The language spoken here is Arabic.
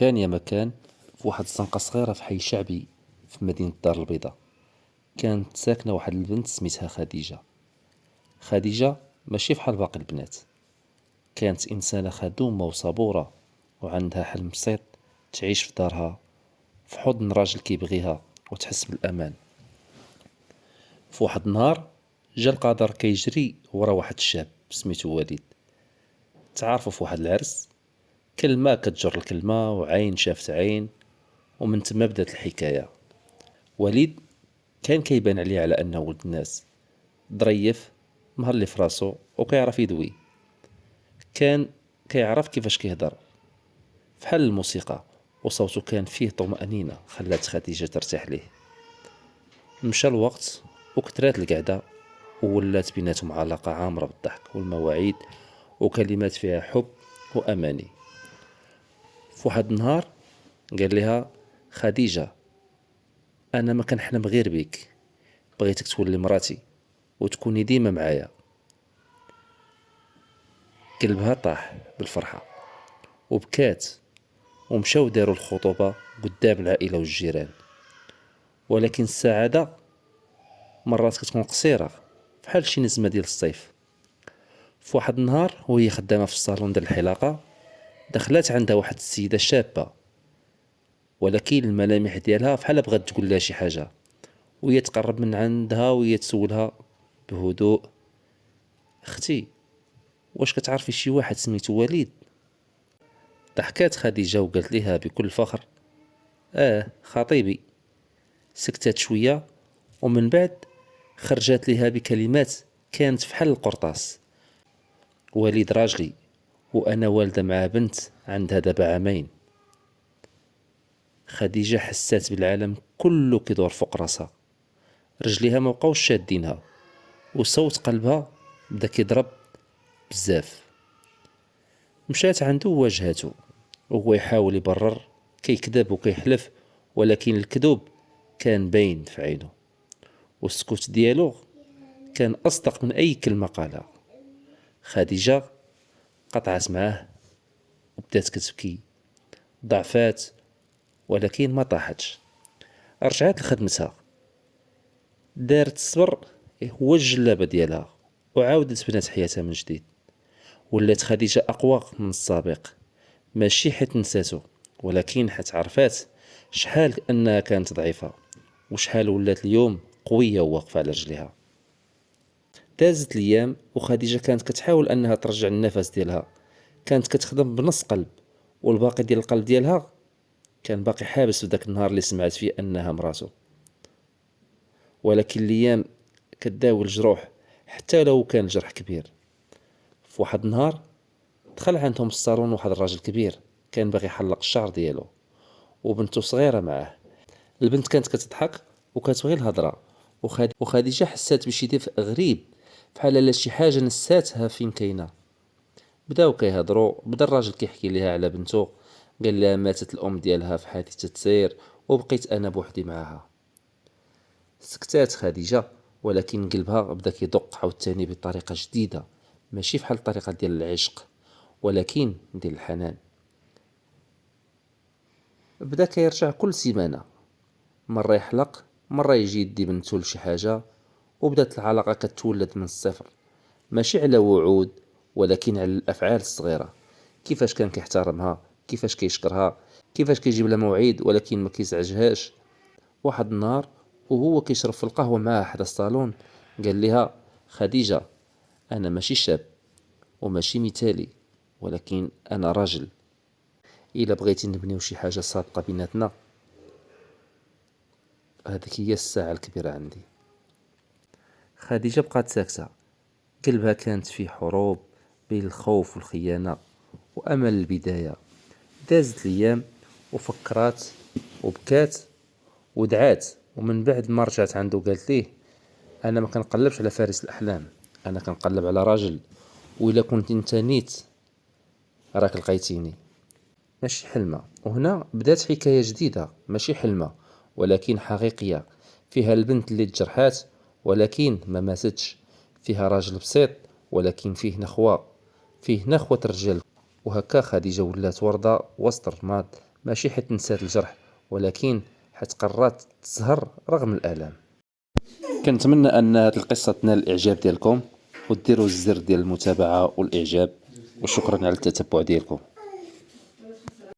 كان يا مكان في واحد الزنقة صغيرة في حي شعبي في مدينة دار البيضاء. كانت ساكنة واحد البنت سميتها خديجة. خديجة ماشي بحال باقي البنات، كانت إنسانة خدومة وصبورة، وعندها حلم بسيط: تعيش في دارها في حضن راجل كيبغيها وتحس بالأمان. في واحد النهار جا القدر كيجري ورا واحد الشاب سميتو وليد. تعارفوا في واحد العرس، كلمة كتجر الكلمة وعين شافت عين، ومن تما بدات الحكاية. وليد كان كيبان عليه على انه ولد الناس، ظريف مهلي في راسو وكيعرف يدوي. كان كيعرف كيفاش كيهضر فحال الموسيقى، وصوته كان فيه طمأنينة خلات خديجة ترتاح ليه. مشى الوقت وكترات القعدة، وولات بيناتهم علاقة عامرة بالضحك والمواعيد وكلمات فيها حب وأماني. في واحد النهار قال لها: خديجة، أنا ما كنحلم غير بيك، بغيتك تولي مراتي وتكوني ديما معايا. قلبها طاح بالفرحة وبكات، ومشاو داروا الخطوبة قدام العائلة والجيران. ولكن السعادة مرات كتكون قصيرة بحال شي نزمة ديال الصيف. في واحد النهار وهي خدامة في الصالون ديال الحلاقة، دخلت عندها واحد السيدة شابة، ولكن الملامح ديالها بحال بغات تقول لها شي حاجة، وهي تقرب من عندها وهي تسولها بهدوء: اختي، واش كتعرفي شي واحد سميتو وليد؟ ضحكات خديجة وقالت لها بكل فخر: خطيبي. سكتت شوية ومن بعد خرجت لها بكلمات كانت فحال القرطاس: وليد راجلي، وأنا والدة مع بنت عندها دابا عامين. خديجة حسات بالعالم كله كيدور فوق راسها، رجليها ما بقاوش شادينها، وصوت قلبها بدا كيضرب بزاف. مشات عنده وواجهته، وهو يحاول يبرر، كيكذب وكيحلف، ولكن الكذوب كان باين في عينه، والسكوت ديالو كان أصدق من أي كلمة قالها. خديجة قطعت معاه وبدات كتبكي، ضعفات ولكن ما طاحتش. رجعت لخدمتها، دارت الصبر هو الجلابة ديالها، وعاودت بنات حياتها من جديد. ولات خديجة أقوى من السابق، ماشي حيت نساتو، ولكن حيت عرفات شحال أنها كانت ضعيفة، وشحال ولات اليوم قوية وواقفة على رجليها. دازت الأيام وخديجة كانت كتحاول أنها ترجع النفس ديالها، كانت كتخدم بنص قلب، والباقي ديال القلب ديالها كان باقي حابس في داك النهار اللي سمعت فيه أنها مراتو. ولكن الأيام كتداوي الجروح حتى لو كان الجرح كبير. في واحد النهار دخل عندهم الصالون واحد الراجل كبير، كان باغي يحلق الشعر ديالو وبنته صغيرة معاه. البنت كانت كتضحك وكتبغي الهضرة، وخديجة حسات بشي دفء غريب، بحال لا شي حاجة نساتها فين كاينة. بداو كيهضروا، بدا الراجل كيحكي ليها على بنته، قال لها ماتت الام ديالها في حادثة سير وبقيت انا بوحدي معاها. سكتات خديجة، ولكن قلبها بدا كيدق عاوتاني بطريقة جديدة، ماشي بحال الطريقة ديال العشق ولكن ديال الحنان. بدا كيرجع كل سيمانة، مرة يحلق، مرة يجي يدي بنته لشي حاجة، وبدات العلاقة كتولد من الصفر، ماشي على وعود ولكن على الأفعال الصغيرة. كيفاش كان كيحترمها، كيفاش كيشكرها، كيفاش كيجيب لها موعد ولكن ما كيزعجهاش. واحد النهار وهو كيشرب في القهوة معها حدا الصالون، قال لها: خديجة، أنا ماشي شاب وماشي مثالي، ولكن أنا راجل. إلا بغيتي نبنيو شي حاجة صادقة بيناتنا، هذيك هي الساعة الكبيرة عندي. خديجة بقات ساكتة، قلبها كانت فيه حروب بين الخوف والخيانة وأمل البداية. دازت الأيام وفكرات وبكات ودعات، ومن بعد ما رجعت عنده قالت ليه: أنا ما كنقلبش على فارس الأحلام، أنا كنقلب على راجل، وإلا كنت انت نيت راك لقيتيني. ماشي حلمة. وهنا بدات حكاية جديدة، ماشي حلمة ولكن حقيقية، فيها البنت اللي تجرحات ولكن ما ماتتش، فيها راجل بسيط ولكن فيه نخوة الرجال. وهكا خديجة ولات وردة وسط الرماد، ماشي حيت نسات الجرح، ولكن حيت قررت تزهر رغم الآلام. كنتمنى ان هذه القصة تنال الاعجاب ديالكم، وديروا الزر ديال المتابعة والاعجاب، وشكرا على التتبع ديالكم.